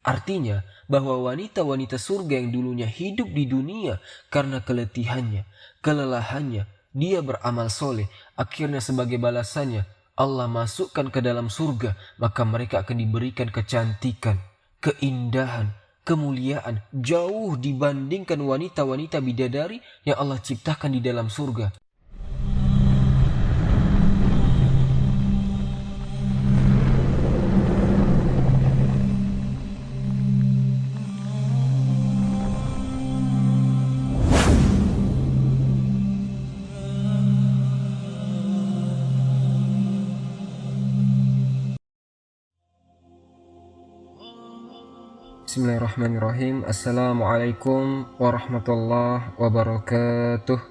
Artinya bahwa wanita-wanita surga yang dulunya hidup di dunia karena keletihannya, kelelahannya, dia beramal soleh, akhirnya sebagai balasannya Allah masukkan ke dalam surga, maka mereka akan diberikan kecantikan, keindahan, kemuliaan jauh dibandingkan wanita-wanita bidadari yang Allah ciptakan di dalam surga. Bismillahirrahmanirrahim. Assalamualaikum warahmatullahi wabarakatuh.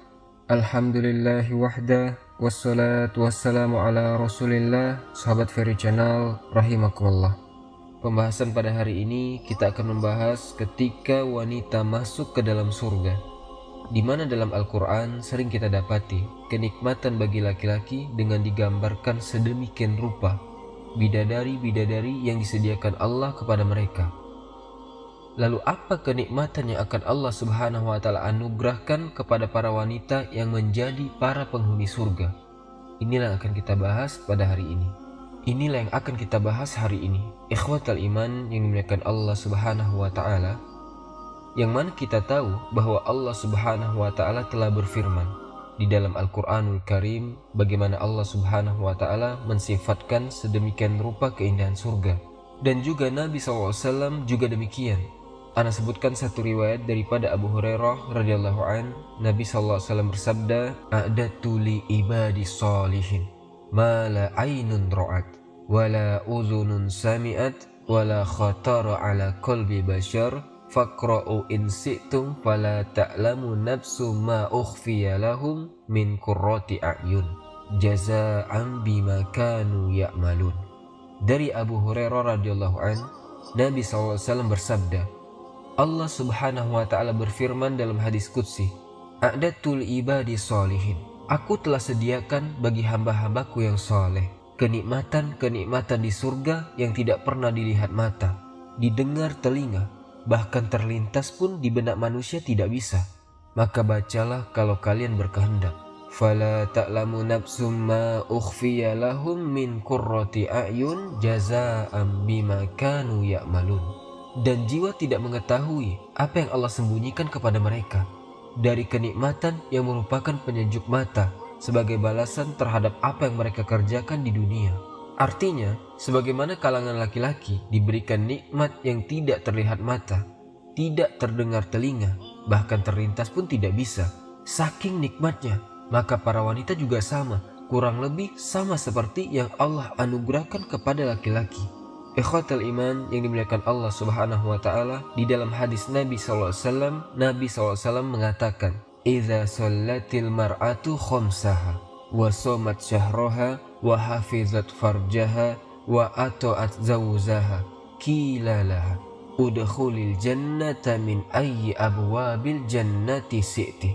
Alhamdulillahi wahda, wassalatu wassalamu ala rasulillah. Sahabat Ferry Channel, rahimakumullah. Pembahasan pada hari ini kita akan membahas ketika wanita masuk ke dalam surga, di mana dalam Al-Quran sering kita dapati kenikmatan bagi laki-laki dengan digambarkan sedemikian rupa, bidadari-bidadari yang disediakan Allah kepada mereka. Lalu apa kenikmatan yang akan Allah Subhanahu wa Ta'ala anugerahkan kepada para wanita yang menjadi para penghuni surga? Inilah yang akan kita bahas pada hari ini. Inilah yang akan kita bahas hari ini. Ikhwatal iman yang dimuliakan Allah Subhanahu wa Ta'ala, yang mana kita tahu bahwa Allah Subhanahu wa Ta'ala telah berfirman di dalam Al-Quranul Karim bagaimana Allah Subhanahu wa Ta'ala mensifatkan sedemikian rupa keindahan surga. Dan juga Nabi SAW juga demikian. Ana sebutkan satu riwayat daripada Abu Hurairah radhiyallahu an, Nabi SAW bersabda, "A'datu li ibadi salihin ma la aynun ra'at wa la udhunun sami'at wa la khatara ala qalbi bashar faqra'u in si'tum fala ta'lamu nafsu ma ukhfiya lahum min qurrati a'yun jazaa'an bima kanu ya'malun." Dari Abu Hurairah radhiyallahu an, Nabi SAW bersabda, Allah Subhanahu wa Ta'ala berfirman dalam hadis qudsi, "A'datul ibadi solihin." Aku telah sediakan bagi hamba-hambaku yang soleh kenikmatan-kenikmatan di surga yang tidak pernah dilihat mata, didengar telinga, bahkan terlintas pun di benak manusia tidak bisa. Maka bacalah kalau kalian berkehendak. Fala ta'lamu nafsum ma ukhfiya lahum min qurrati a'yun jazaa'an bima kanu ya'malun. Dan jiwa tidak mengetahui apa yang Allah sembunyikan kepada mereka dari kenikmatan yang merupakan penyejuk mata sebagai balasan terhadap apa yang mereka kerjakan di dunia. Artinya, sebagaimana kalangan laki-laki diberikan nikmat yang tidak terlihat mata, tidak terdengar telinga, bahkan terlintas pun tidak bisa, saking nikmatnya, maka para wanita juga sama, kurang lebih sama seperti yang Allah anugerahkan kepada laki-laki. Ikhwatal iman yang dimuliakan Allah Subhanahu wa Ta'ala, di dalam hadis Nabi SAW, Nabi SAW mengatakan, "Idza shallatil mar'atu khamsaha wa shamat syahraha wa hafizat farjaha wa ata'at zawjaha qila laha udkhulil jannata min ayyi abwabil jannati si'ti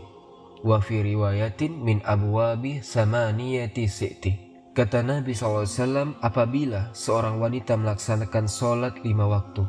wa fi riwayatin min abwabi samaniyati si'ti." Kata Nabi SAW, apabila seorang wanita melaksanakan sholat 5 waktu,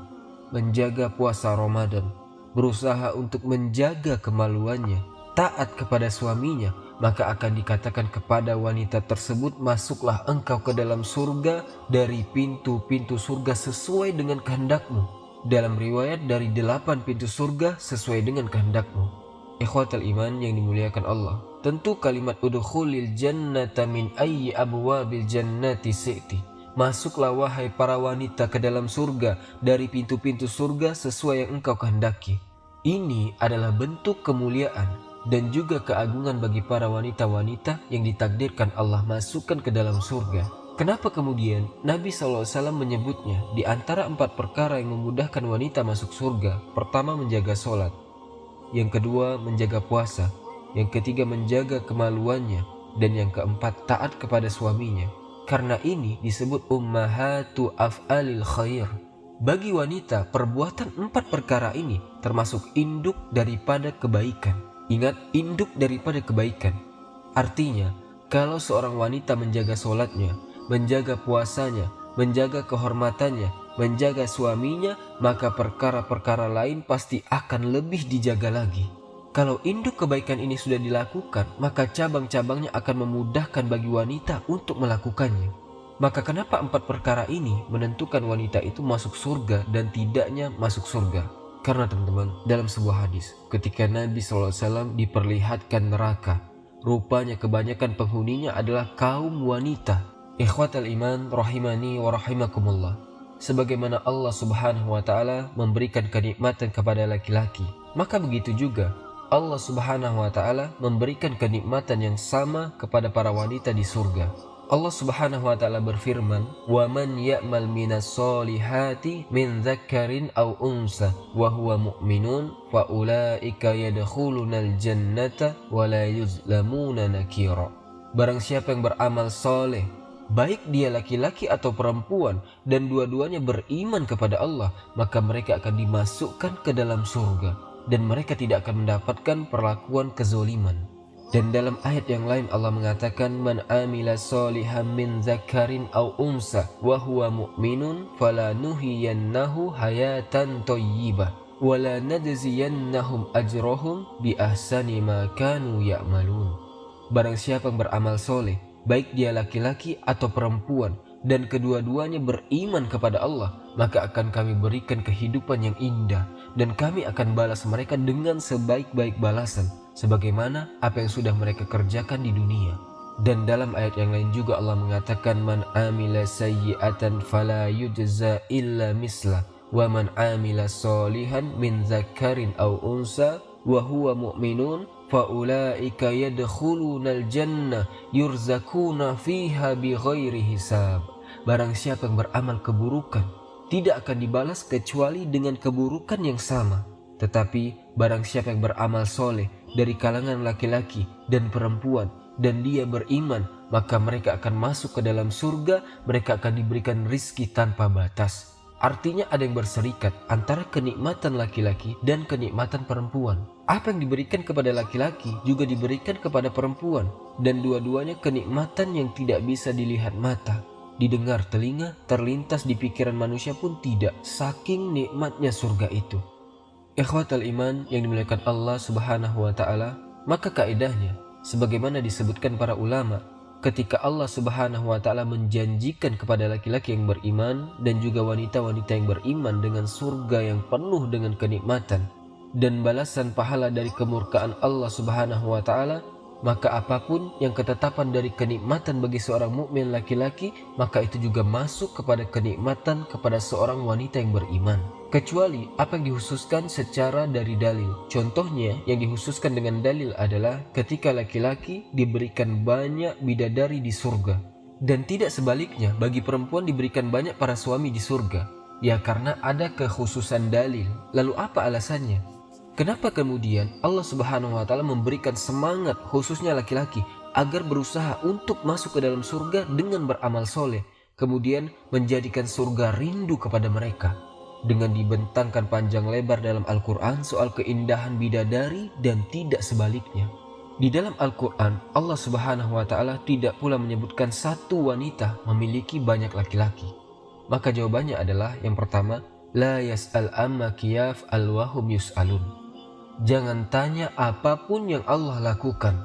menjaga puasa Ramadan, berusaha untuk menjaga kemaluannya, taat kepada suaminya, maka akan dikatakan kepada wanita tersebut, "Masuklah engkau ke dalam surga dari pintu-pintu surga sesuai dengan kehendakmu." Dalam riwayat dari 8 pintu surga sesuai dengan kehendakmu. Ikhwatal iman yang dimuliakan Allah, tentu kalimat udkhulil jannata min ayyi abwabil jannati si'ti, masuklah wahai para wanita ke dalam surga dari pintu-pintu surga sesuai yang engkau kehendaki. Ini adalah bentuk kemuliaan dan juga keagungan bagi para wanita-wanita yang ditakdirkan Allah masukkan ke dalam surga. Kenapa kemudian Nabi SAW menyebutnya di antara 4 perkara yang memudahkan wanita masuk surga? Pertama, menjaga sholat. Yang kedua, menjaga puasa. Yang ketiga, menjaga kemaluannya. Dan yang keempat, taat kepada suaminya. Karena ini disebut ummahatu af'alil khair. Bagi wanita, perbuatan 4 perkara ini termasuk induk daripada kebaikan. Ingat, induk daripada kebaikan. Artinya, kalau seorang wanita menjaga sholatnya, menjaga puasanya, menjaga kehormatannya, menjaga suaminya, maka perkara-perkara lain pasti akan lebih dijaga lagi. Kalau induk kebaikan ini sudah dilakukan, maka cabang-cabangnya akan memudahkan bagi wanita untuk melakukannya. Maka kenapa 4 perkara ini menentukan wanita itu masuk surga dan tidaknya masuk surga? Karena teman-teman, dalam sebuah hadis, ketika Nabi SAW diperlihatkan neraka, rupanya kebanyakan penghuninya adalah kaum wanita. Ikhwatal iman rahimani wa rahimakumullah. Sebagaimana Allah Subhanahu wa taala memberikan kenikmatan kepada laki-laki, maka begitu juga Allah Subhanahu wa taala memberikan kenikmatan yang sama kepada para wanita di surga. Allah Subhanahu wa taala berfirman, "Wa man ya'mal minas solihati min dzakarin aw unsa wa huwa mu'minun fa ulaika yadkhulunal jannata wa la yuzlamuna nakira." Barang siapa yang beramal soleh, baik dia laki-laki atau perempuan, dan dua-duanya beriman kepada Allah, maka mereka akan dimasukkan ke dalam surga dan mereka tidak akan mendapatkan perlakuan kezoliman. Dan dalam ayat yang lain Allah mengatakan, "Man amila solihan min dzakarin aw unsa wa huwa mu'minun falanuhyiyannahu hayatan thayyibah wa la najziyannahum ajrahum bi ahsani ma kanu ya'malun." Barang siapa yang beramal soleh, baik dia laki-laki atau perempuan, dan kedua-duanya beriman kepada Allah, maka akan kami berikan kehidupan yang indah, dan kami akan balas mereka dengan sebaik-baik balasan, sebagaimana apa yang sudah mereka kerjakan di dunia. Dan dalam ayat yang lain juga Allah mengatakan, "Man amila sayyi'atan fala yujza illa misla wa man amila solihan min dzakarin aw unsa wa huwa mu'minun fa ulaika yadkhulunal jannah yurzakuna fiha bighairi hisab." Barang siapa yang beramal keburukan, tidak akan dibalas kecuali dengan keburukan yang sama. Tetapi barang siapa yang beramal soleh dari kalangan laki-laki dan perempuan, dan dia beriman, maka mereka akan masuk ke dalam surga, mereka akan diberikan rizki tanpa batas. Artinya ada yang berserikat antara kenikmatan laki-laki dan kenikmatan perempuan. Apa yang diberikan kepada laki-laki juga diberikan kepada perempuan, dan dua-duanya kenikmatan yang tidak bisa dilihat mata, didengar telinga, terlintas di pikiran manusia pun tidak, saking nikmatnya surga itu. Ikhwatal iman yang dimuliakan Allah Subhanahu wa taala, maka kaidahnya sebagaimana disebutkan para ulama, ketika Allah Subhanahu wa taala menjanjikan kepada laki-laki yang beriman dan juga wanita-wanita yang beriman dengan surga yang penuh dengan kenikmatan dan balasan pahala dari kemurkaan Allah Subhanahu wa taala, maka apapun yang ketetapan dari kenikmatan bagi seorang mukmin laki-laki, maka itu juga masuk kepada kenikmatan kepada seorang wanita yang beriman, kecuali apa yang dikhususkan secara dari dalil. Contohnya yang dikhususkan dengan dalil adalah ketika laki-laki diberikan banyak bidadari di surga, dan tidak sebaliknya bagi perempuan diberikan banyak para suami di surga. Ya karena ada kekhususan dalil. Lalu apa alasannya? Kenapa kemudian Allah Subhanahu wa taala memberikan semangat khususnya laki-laki agar berusaha untuk masuk ke dalam surga dengan beramal soleh, kemudian menjadikan surga rindu kepada mereka dengan dibentangkan panjang lebar dalam Al-Quran soal keindahan bidadari dan tidak sebaliknya. Di dalam Al-Quran Allah Subhanahu wa taala tidak pula menyebutkan satu wanita memiliki banyak laki-laki. Maka jawabannya adalah yang pertama, la yas'al amma kiyaf alwahum yus'alun. Jangan tanya apapun yang Allah lakukan,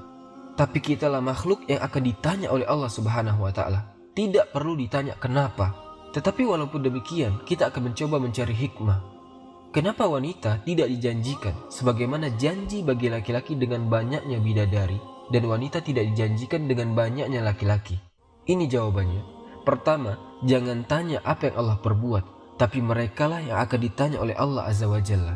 tapi kitalah makhluk yang akan ditanya oleh Allah Subhanahu wa taala. Tidak perlu ditanya kenapa. Tetapi walaupun demikian, kita akan mencoba mencari hikmah. Kenapa wanita tidak dijanjikan sebagaimana janji bagi laki-laki dengan banyaknya bidadari, dan wanita tidak dijanjikan dengan banyaknya laki-laki? Ini jawabannya. Pertama, jangan tanya apa yang Allah perbuat, tapi merekalah yang akan ditanya oleh Allah Azza wa Jalla.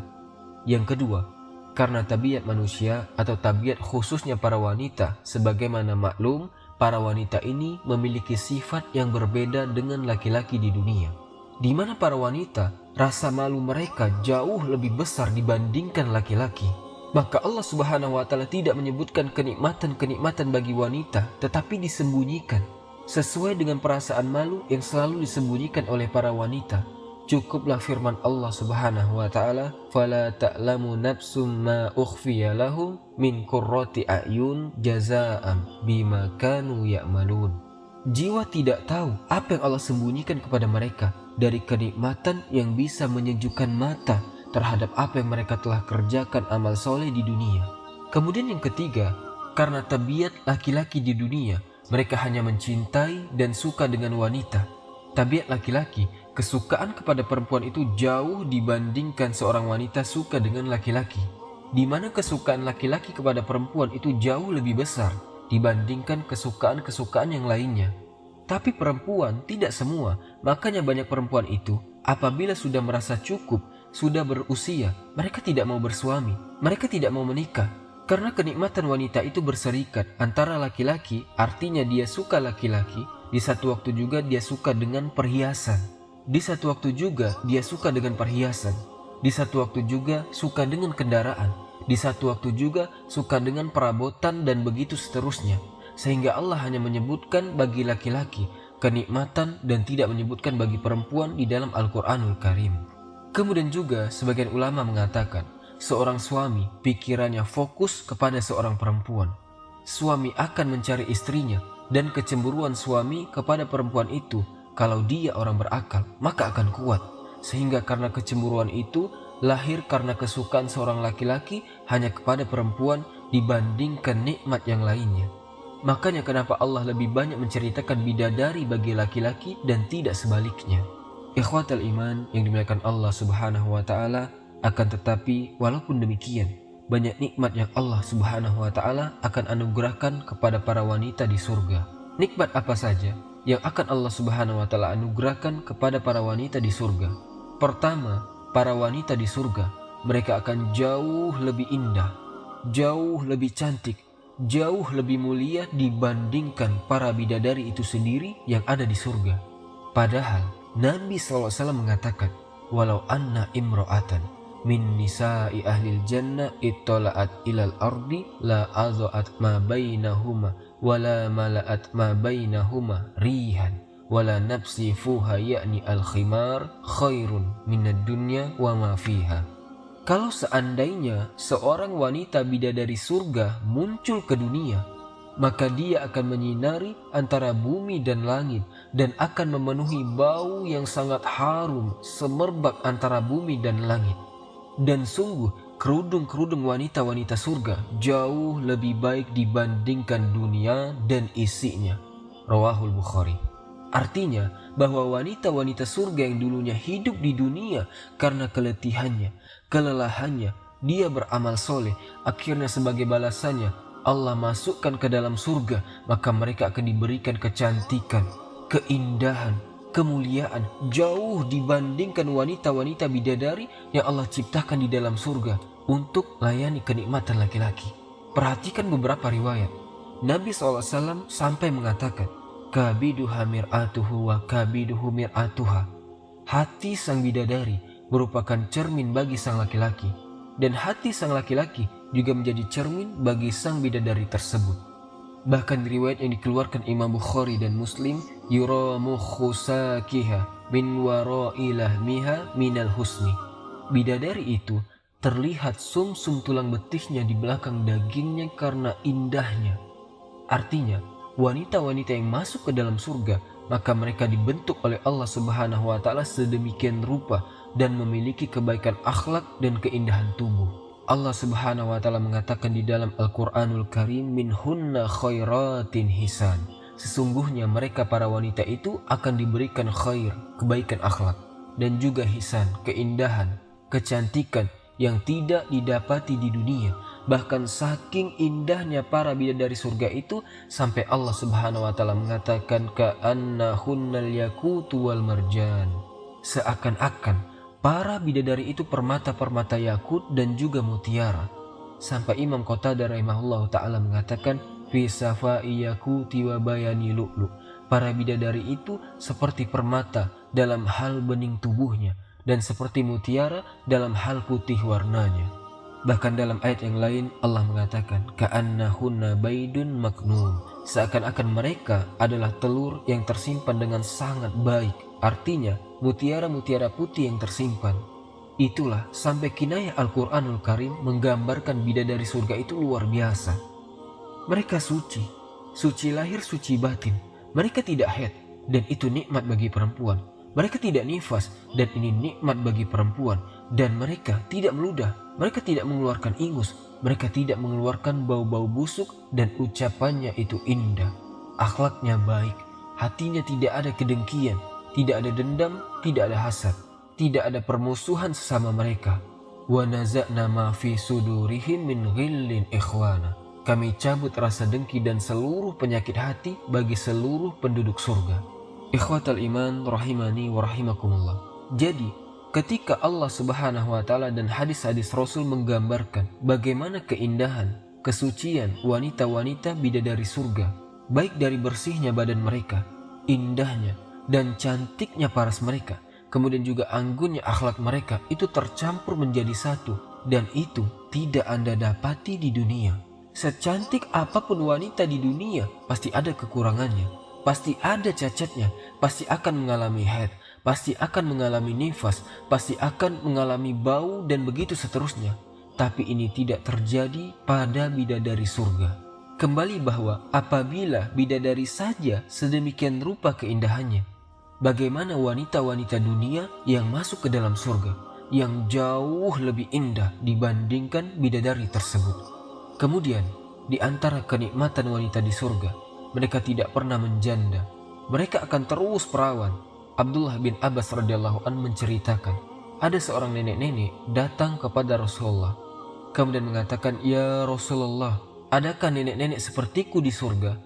Yang kedua, karena tabiat manusia atau tabiat khususnya para wanita, sebagaimana maklum, para wanita ini memiliki sifat yang berbeda dengan laki-laki di dunia, di mana para wanita rasa malu mereka jauh lebih besar dibandingkan laki-laki. Maka Allah Subhanahu wa taala tidak menyebutkan kenikmatan-kenikmatan bagi wanita, tetapi disembunyikan sesuai dengan perasaan malu yang selalu disembunyikan oleh para wanita. Cukuplah firman Allah Subhanahu wa taala, "Fala ta'lamu nafsum ma ukhfiya lahum min qurrati a'yun jazaa'an bima kanu ya'malun." Jiwa tidak tahu apa yang Allah sembunyikan kepada mereka dari kenikmatan yang bisa menyejukkan mata terhadap apa yang mereka telah kerjakan amal soleh di dunia. Kemudian yang ketiga, karena tabiat laki-laki di dunia, mereka hanya mencintai dan suka dengan wanita. Tabiat laki-laki, kesukaan kepada perempuan itu jauh dibandingkan seorang wanita suka dengan laki-laki, di mana kesukaan laki-laki kepada perempuan itu jauh lebih besar dibandingkan kesukaan-kesukaan yang lainnya. Tapi perempuan tidak semua, makanya banyak perempuan itu apabila sudah merasa cukup, sudah berusia, mereka tidak mau bersuami, mereka tidak mau menikah. Karena kenikmatan wanita itu berserikat antara laki-laki, artinya dia suka laki-laki, di satu waktu juga dia suka dengan perhiasan. Di satu waktu juga dia suka dengan perhiasan. Di satu waktu juga suka dengan kendaraan. Di satu waktu juga suka dengan perabotan dan begitu seterusnya. Sehingga Allah hanya menyebutkan bagi laki-laki kenikmatan dan tidak menyebutkan bagi perempuan di dalam Al-Quranul Karim. Kemudian juga sebagian ulama mengatakan, seorang suami pikirannya fokus kepada seorang perempuan. Suami akan mencari istrinya dan kecemburuan suami kepada perempuan itu, kalau dia orang berakal, maka akan kuat. Sehingga karena kecemburuan itu lahir karena kesukaan seorang laki-laki hanya kepada perempuan dibandingkan nikmat yang lainnya. Makanya kenapa Allah lebih banyak menceritakan bidadari bagi laki-laki dan tidak sebaliknya. Ikhwatal iman yang dimuliakan Allah Subhanahu wa taala, akan tetapi walaupun demikian, banyak nikmat yang Allah Subhanahu wa taala akan anugerahkan kepada para wanita di surga. Nikmat apa saja yang akan Allah Subhanahu wa taala anugerahkan kepada para wanita di surga? Pertama, para wanita di surga, mereka akan jauh lebih indah, jauh lebih cantik, jauh lebih mulia dibandingkan para bidadari itu sendiri yang ada di surga. Padahal Nabi SAW mengatakan, walau anna imro'atan min nisa'i ahlil jannah ittola'at ilal ardi la azo'at ma bainahuma wala mala'at ma bainahuma rihan wala nafsi fuha yakni al-khimar khairun minad dunya wa ma fiha. Kalau seandainya seorang wanita bidadari surga muncul ke dunia, maka dia akan menyinari antara bumi dan langit dan akan memenuhi bau yang sangat harum semerbak antara bumi dan langit. Dan sungguh kerudung-kerudung wanita-wanita surga jauh lebih baik dibandingkan dunia dan isinya. Rawahul Bukhari. Artinya bahwa wanita-wanita surga yang dulunya hidup di dunia karena keletihannya, kelelahannya, dia beramal soleh, akhirnya sebagai balasannya Allah masukkan ke dalam surga, maka mereka akan diberikan kecantikan, keindahan, kemuliaan jauh dibandingkan wanita-wanita bidadari yang Allah ciptakan di dalam surga untuk layani kenikmatan laki-laki. Perhatikan beberapa riwayat. Nabi SAW sampai mengatakan, kabiduha mir'atuhu wa kabiduhu mir'atuha. Hati sang bidadari merupakan cermin bagi sang laki-laki, dan hati sang laki-laki juga menjadi cermin bagi sang bidadari tersebut. Bahkan riwayat yang dikeluarkan Imam Bukhari dan Muslim, yuramu khusakiha min wara'ilahmiha minal husni. Bidadari itu terlihat sumsum tulang betihnya di belakang dagingnya karena indahnya. Artinya, wanita-wanita yang masuk ke dalam surga, maka mereka dibentuk oleh Allah Subhanahu wa taala sedemikian rupa dan memiliki kebaikan akhlak dan keindahan tubuh. Allah Subhanahu wa taala mengatakan di dalam Al-Qur'anul Karim, minhunna khairatin hisan. Sesungguhnya mereka para wanita itu akan diberikan khair, kebaikan akhlak, dan juga hisan, keindahan, kecantikan yang tidak didapati di dunia. Bahkan saking indahnya para bidadari surga itu sampai Allah Subhanahu wa taala mengatakan ka'annahunnal yaqutu wal marjan. Seakan-akan para bidadari itu permata-permata yakut dan juga mutiara. Sampai Imam Qatadah rahimahullah taala mengatakan fi safai yaquti wa bayani lu'lu. Para bidadari itu seperti permata dalam hal bening tubuhnya dan seperti mutiara dalam hal putih warnanya. Bahkan dalam ayat yang lain Allah mengatakan ka'annahunna baidun maknun. Seakan-akan mereka adalah telur yang tersimpan dengan sangat baik. Artinya mutiara-mutiara putih yang tersimpan. Itulah sampai kinayah Al-Quranul Karim menggambarkan bidadari surga itu luar biasa. Mereka suci, suci lahir, suci batin. Mereka tidak haid, dan itu nikmat bagi perempuan. Mereka tidak nifas, dan ini nikmat bagi perempuan. Dan mereka tidak meludah, mereka tidak mengeluarkan ingus, mereka tidak mengeluarkan bau-bau busuk, dan ucapannya itu indah. Akhlaknya baik, hatinya tidak ada kedengkian, tidak ada dendam, tidak ada hasad, tidak ada permusuhan sesama mereka. Wa naza'na ma fi sudurihim min ghillin ikhwana. Kami cabut rasa dengki dan seluruh penyakit hati bagi seluruh penduduk surga. Ikhwatal iman rahimani wa rahimakumullah. Jadi, ketika Allah Subhanahu wa taala dan hadis-hadis Rasul menggambarkan bagaimana keindahan, kesucian wanita-wanita bidadari surga, baik dari bersihnya badan mereka, indahnya dan cantiknya paras mereka, kemudian juga anggunnya akhlak mereka, itu tercampur menjadi satu, dan itu tidak Anda dapati di dunia. Secantik apapun wanita di dunia, pasti ada kekurangannya, pasti ada cacatnya, pasti akan mengalami haid, pasti akan mengalami nifas, pasti akan mengalami bau, dan begitu seterusnya. Tapi ini tidak terjadi pada bidadari surga. Kembali bahwa apabila bidadari saja sedemikian rupa keindahannya, bagaimana wanita-wanita dunia yang masuk ke dalam surga, yang jauh lebih indah dibandingkan bidadari tersebut. Kemudian, di antara kenikmatan wanita di surga, mereka tidak pernah menjanda. Mereka akan terus perawan. Abdullah bin Abbas radhiyallahu an menceritakan, ada seorang nenek-nenek datang kepada Rasulullah, kemudian mengatakan, "Ya Rasulullah, adakah nenek-nenek sepertiku di surga?"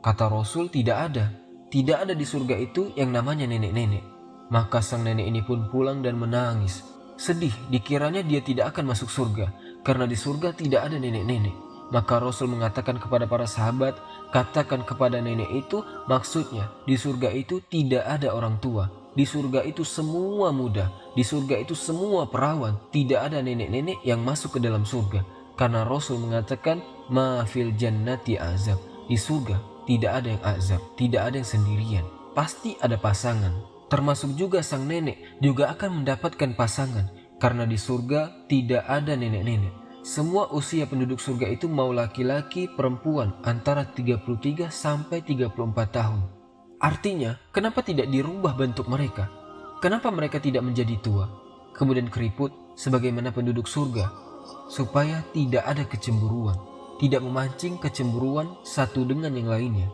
Kata Rasul, tidak ada. Tidak ada di surga itu yang namanya nenek-nenek. Maka sang nenek ini pun pulang dan menangis. Sedih, dikiranya dia tidak akan masuk surga, karena di surga tidak ada nenek-nenek. Maka Rasul mengatakan kepada para sahabat, katakan kepada nenek itu, maksudnya di surga itu tidak ada orang tua. Di surga itu semua muda. Di surga itu semua perawan. Tidak ada nenek-nenek yang masuk ke dalam surga. Karena Rasul mengatakan, ma fil jannati azab. Di surga tidak ada yang azab, tidak ada yang sendirian. Pasti ada pasangan. Termasuk juga sang nenek juga akan mendapatkan pasangan. Karena di surga tidak ada nenek-nenek. Semua usia penduduk surga itu mau laki-laki, perempuan antara 33 sampai 34 tahun. Artinya, kenapa tidak dirubah bentuk mereka? Kenapa mereka tidak menjadi tua, kemudian keriput sebagaimana penduduk surga? Supaya tidak ada kecemburuan, tidak memancing kecemburuan satu dengan yang lainnya.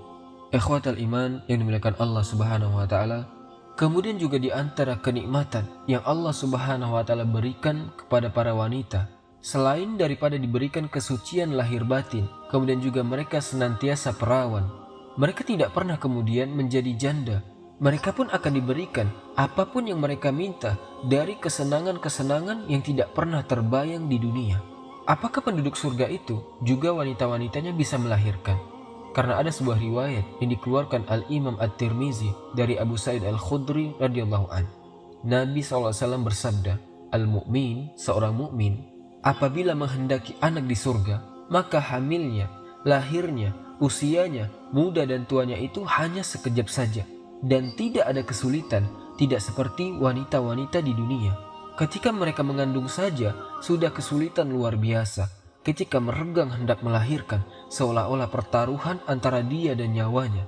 Ikhwatal iman yang dimuliakan Allah Subhanahu wa taala. Kemudian juga di antara kenikmatan yang Allah Subhanahu wa taala berikan kepada para wanita, selain daripada diberikan kesucian lahir batin, kemudian juga mereka senantiasa perawan. Mereka tidak pernah kemudian menjadi janda. Mereka pun akan diberikan apapun yang mereka minta dari kesenangan-kesenangan yang tidak pernah terbayang di dunia. Apakah penduduk surga itu juga wanita-wanitanya bisa melahirkan? Karena ada sebuah riwayat yang dikeluarkan Al-Imam At-Tirmizi dari Abu Sa'id Al-Khudri radhiyallahu an. Nabi SAW bersabda, "Al-mu'min, seorang mukmin, apabila menghendaki anak di surga, maka hamilnya, lahirnya, usianya, muda dan tuanya itu hanya sekejap saja, dan tidak ada kesulitan, tidak seperti wanita-wanita di dunia. Ketika mereka mengandung saja, sudah kesulitan luar biasa. Ketika meregang hendak melahirkan, seolah-olah pertaruhan antara dia dan nyawanya.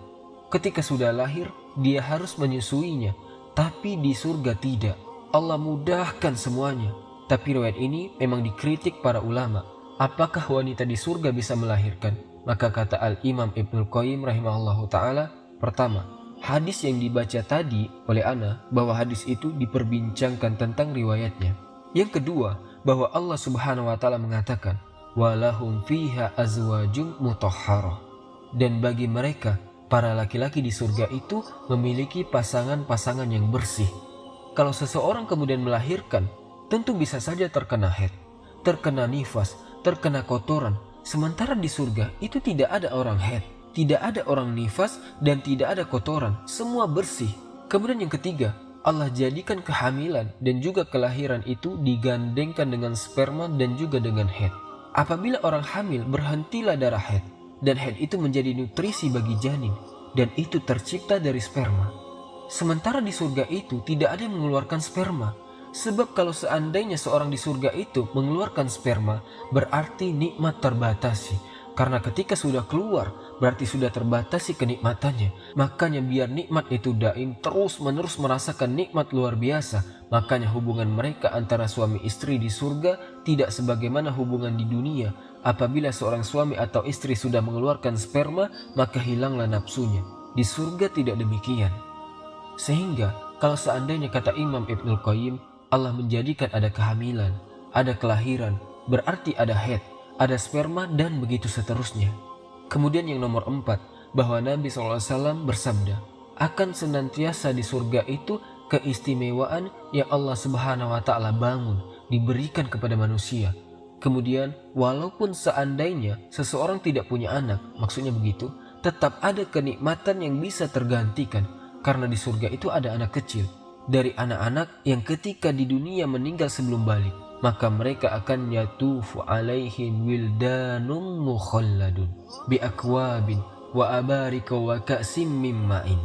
Ketika sudah lahir, dia harus menyusuinya, tapi di surga tidak. Allah mudahkan semuanya." Tapi riwayat ini memang dikritik para ulama. Apakah wanita di surga bisa melahirkan? Maka kata Al-Imam Ibnul Qayyim rahimahullahu ta'ala, pertama, hadis yang dibaca tadi oleh ana, bahwa hadis itu diperbincangkan tentang riwayatnya. Yang kedua, bahwa Allah Subhanahu wa ta'ala mengatakan, walahum fiha azwajum mutahharah. Dan bagi mereka, para laki-laki di surga itu memiliki pasangan-pasangan yang bersih. Kalau seseorang kemudian melahirkan, tentu bisa saja terkena haid, terkena nifas, terkena kotoran. Sementara di surga itu tidak ada orang haid, tidak ada orang nifas, dan tidak ada kotoran. Semua bersih. Kemudian yang ketiga, Allah jadikan kehamilan dan juga kelahiran itu digandengkan dengan sperma dan juga dengan haid. Apabila orang hamil, berhentilah darah haid, dan haid itu menjadi nutrisi bagi janin, dan itu tercipta dari sperma. Sementara di surga itu tidak ada yang mengeluarkan sperma. Sebab kalau seandainya seorang di surga itu mengeluarkan sperma, berarti nikmat terbatasi, Karena ketika sudah keluar, berarti sudah terbatasi kenikmatannya. Makanya biar nikmat itu daim, terus-menerus merasakan nikmat luar biasa. Makanya hubungan mereka antara suami istri di surga tidak sebagaimana hubungan di dunia. Apabila seorang suami atau istri sudah mengeluarkan sperma, maka hilanglah nafsunya. Di surga tidak demikian. Sehingga kalau seandainya kata Imam Ibnul Qayyim, Allah menjadikan ada kehamilan, ada kelahiran, berarti ada haid, ada sperma, dan begitu seterusnya. Kemudian yang nomor 4, bahwa Nabi SAW bersabda, akan senantiasa di surga itu keistimewaan yang Allah Subhanahu wa Ta'ala bangun, diberikan kepada manusia. Kemudian walaupun seandainya seseorang tidak punya anak, maksudnya begitu, tetap ada kenikmatan yang bisa tergantikan, karena di surga itu ada anak kecil, dari anak-anak yang ketika di dunia meninggal sebelum balik, maka mereka akan yatufu alaihim wildanum mukhalladun bi akwabin wa abarika wa ka'sim min ma'in.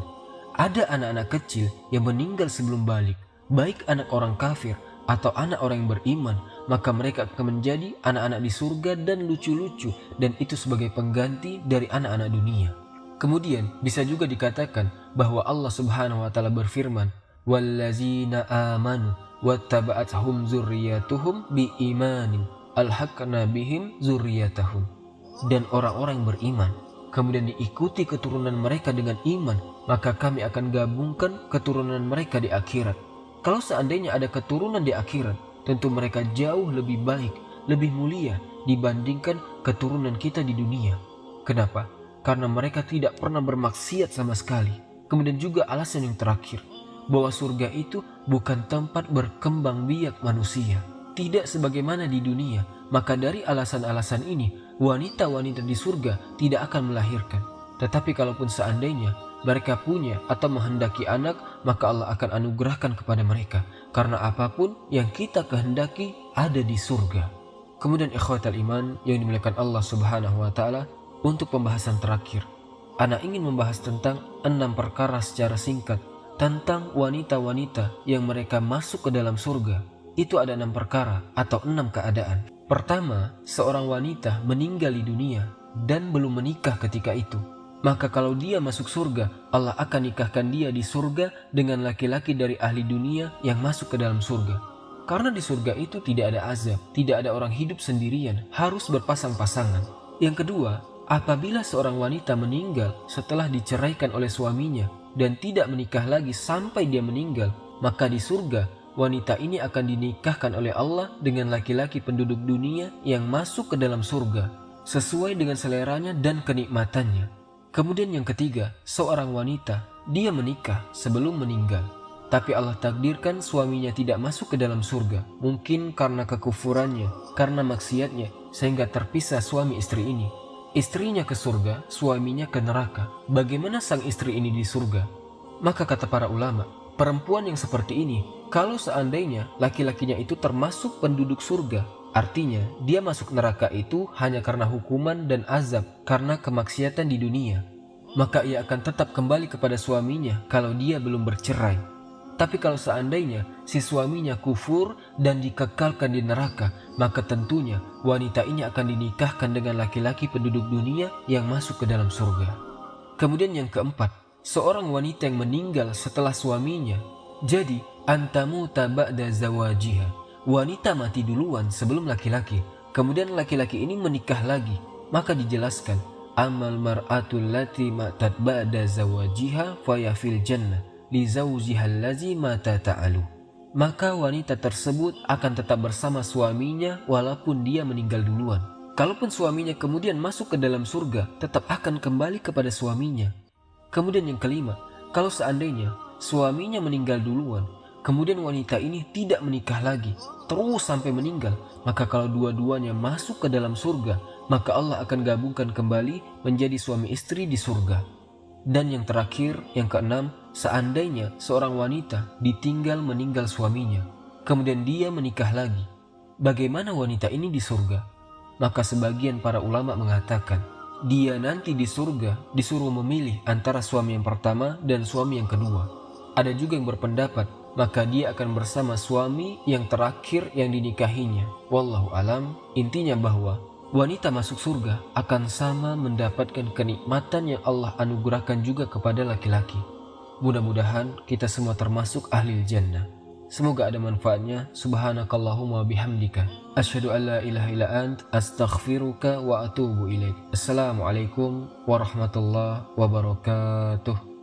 Ada anak-anak kecil yang meninggal sebelum balik, baik anak orang kafir atau anak orang yang beriman, maka mereka akan menjadi anak-anak di surga dan lucu-lucu, dan itu sebagai pengganti dari anak-anak dunia. Kemudian bisa juga dikatakan bahwa Allah Subhanahu wa Ta'ala berfirman, wallazina amanu wattaba'athum zurriyatuhum biimanin alhaqna bihim zurriyatahum. Dan orang-orang yang beriman kemudian diikuti keturunan mereka dengan iman, maka kami akan gabungkan keturunan mereka di akhirat. Kalau seandainya ada keturunan di akhirat, tentu mereka jauh lebih baik, lebih mulia dibandingkan keturunan kita di dunia. Kenapa? Karena mereka tidak pernah bermaksiat sama sekali. Kemudian juga alasan yang terakhir, bahwa surga itu bukan tempat berkembang biak manusia, tidak sebagaimana di dunia. Maka dari alasan-alasan ini, wanita-wanita di surga tidak akan melahirkan. Tetapi kalaupun seandainya mereka punya atau menghendaki anak, maka Allah akan anugerahkan kepada mereka, karena apapun yang kita kehendaki ada di surga. Kemudian ikhwatal iman yang dimuliakan Allah Subhanahu wa Ta'ala, untuk pembahasan terakhir, ana ingin membahas tentang 6 perkara secara singkat tentang wanita-wanita yang mereka masuk ke dalam surga. Itu ada 6 perkara atau 6 keadaan. Pertama, seorang wanita meninggal di dunia dan belum menikah ketika itu. Maka kalau dia masuk surga, Allah akan nikahkan dia di surga dengan laki-laki dari ahli dunia yang masuk ke dalam surga. Karena di surga itu tidak ada azab, tidak ada orang hidup sendirian, harus berpasang-pasangan. Yang kedua, apabila seorang wanita meninggal setelah diceraikan oleh suaminya dan tidak menikah lagi sampai dia meninggal, maka di surga wanita ini akan dinikahkan oleh Allah dengan laki-laki penduduk dunia yang masuk ke dalam surga sesuai dengan seleranya dan kenikmatannya. Kemudian yang ketiga, seorang wanita dia menikah sebelum meninggal, tapi Allah takdirkan suaminya tidak masuk ke dalam surga, mungkin karena kekufurannya, karena maksiatnya, sehingga terpisah suami istri ini. Istrinya ke surga, suaminya ke neraka. Bagaimana sang istri ini di surga? Maka kata para ulama, perempuan yang seperti ini, kalau seandainya laki-lakinya itu termasuk penduduk surga, artinya dia masuk neraka itu hanya karena hukuman dan azab karena kemaksiatan di dunia, maka ia akan tetap kembali kepada suaminya kalau dia belum bercerai. Tapi kalau seandainya si suaminya kufur dan dikekalkan di neraka, maka tentunya wanita ini akan dinikahkan dengan laki-laki penduduk dunia yang masuk ke dalam surga. Kemudian yang keempat, seorang wanita yang meninggal setelah suaminya. Jadi, antamuta ba'da zawajiha. Wanita mati duluan sebelum laki-laki. Kemudian laki-laki ini menikah lagi. Maka dijelaskan, amal mar'atul lati matat ba'da zawajiha faya fil jannah li zawjiha allazi mata ta'alu. Maka wanita tersebut akan tetap bersama suaminya walaupun dia meninggal duluan. Kalaupun suaminya kemudian masuk ke dalam surga, tetap akan kembali kepada suaminya. Kemudian yang kelima, kalau seandainya suaminya meninggal duluan, kemudian wanita ini tidak menikah lagi, terus sampai meninggal, maka kalau dua-duanya masuk ke dalam surga, maka Allah akan gabungkan kembali menjadi suami istri di surga. Dan yang terakhir, yang keenam, seandainya seorang wanita ditinggal meninggal suaminya, kemudian dia menikah lagi, bagaimana wanita ini di surga? Maka sebagian para ulama mengatakan, dia nanti di surga disuruh memilih antara suami yang pertama dan suami yang kedua. Ada juga yang berpendapat, maka dia akan bersama suami yang terakhir yang dinikahinya. Wallahu alam, intinya bahwa Wanita masuk surga akan sama mendapatkan kenikmatan yang Allah anugerahkan juga kepada laki-laki. Mudah-mudahan kita semua termasuk ahli jannah. Semoga ada manfaatnya. Subhanakallahumma bihamdika asyhadu an la ilaha illa ant astaghfiruka wa atubu ilaik. Assalamualaikum warahmatullahi wabarakatuh.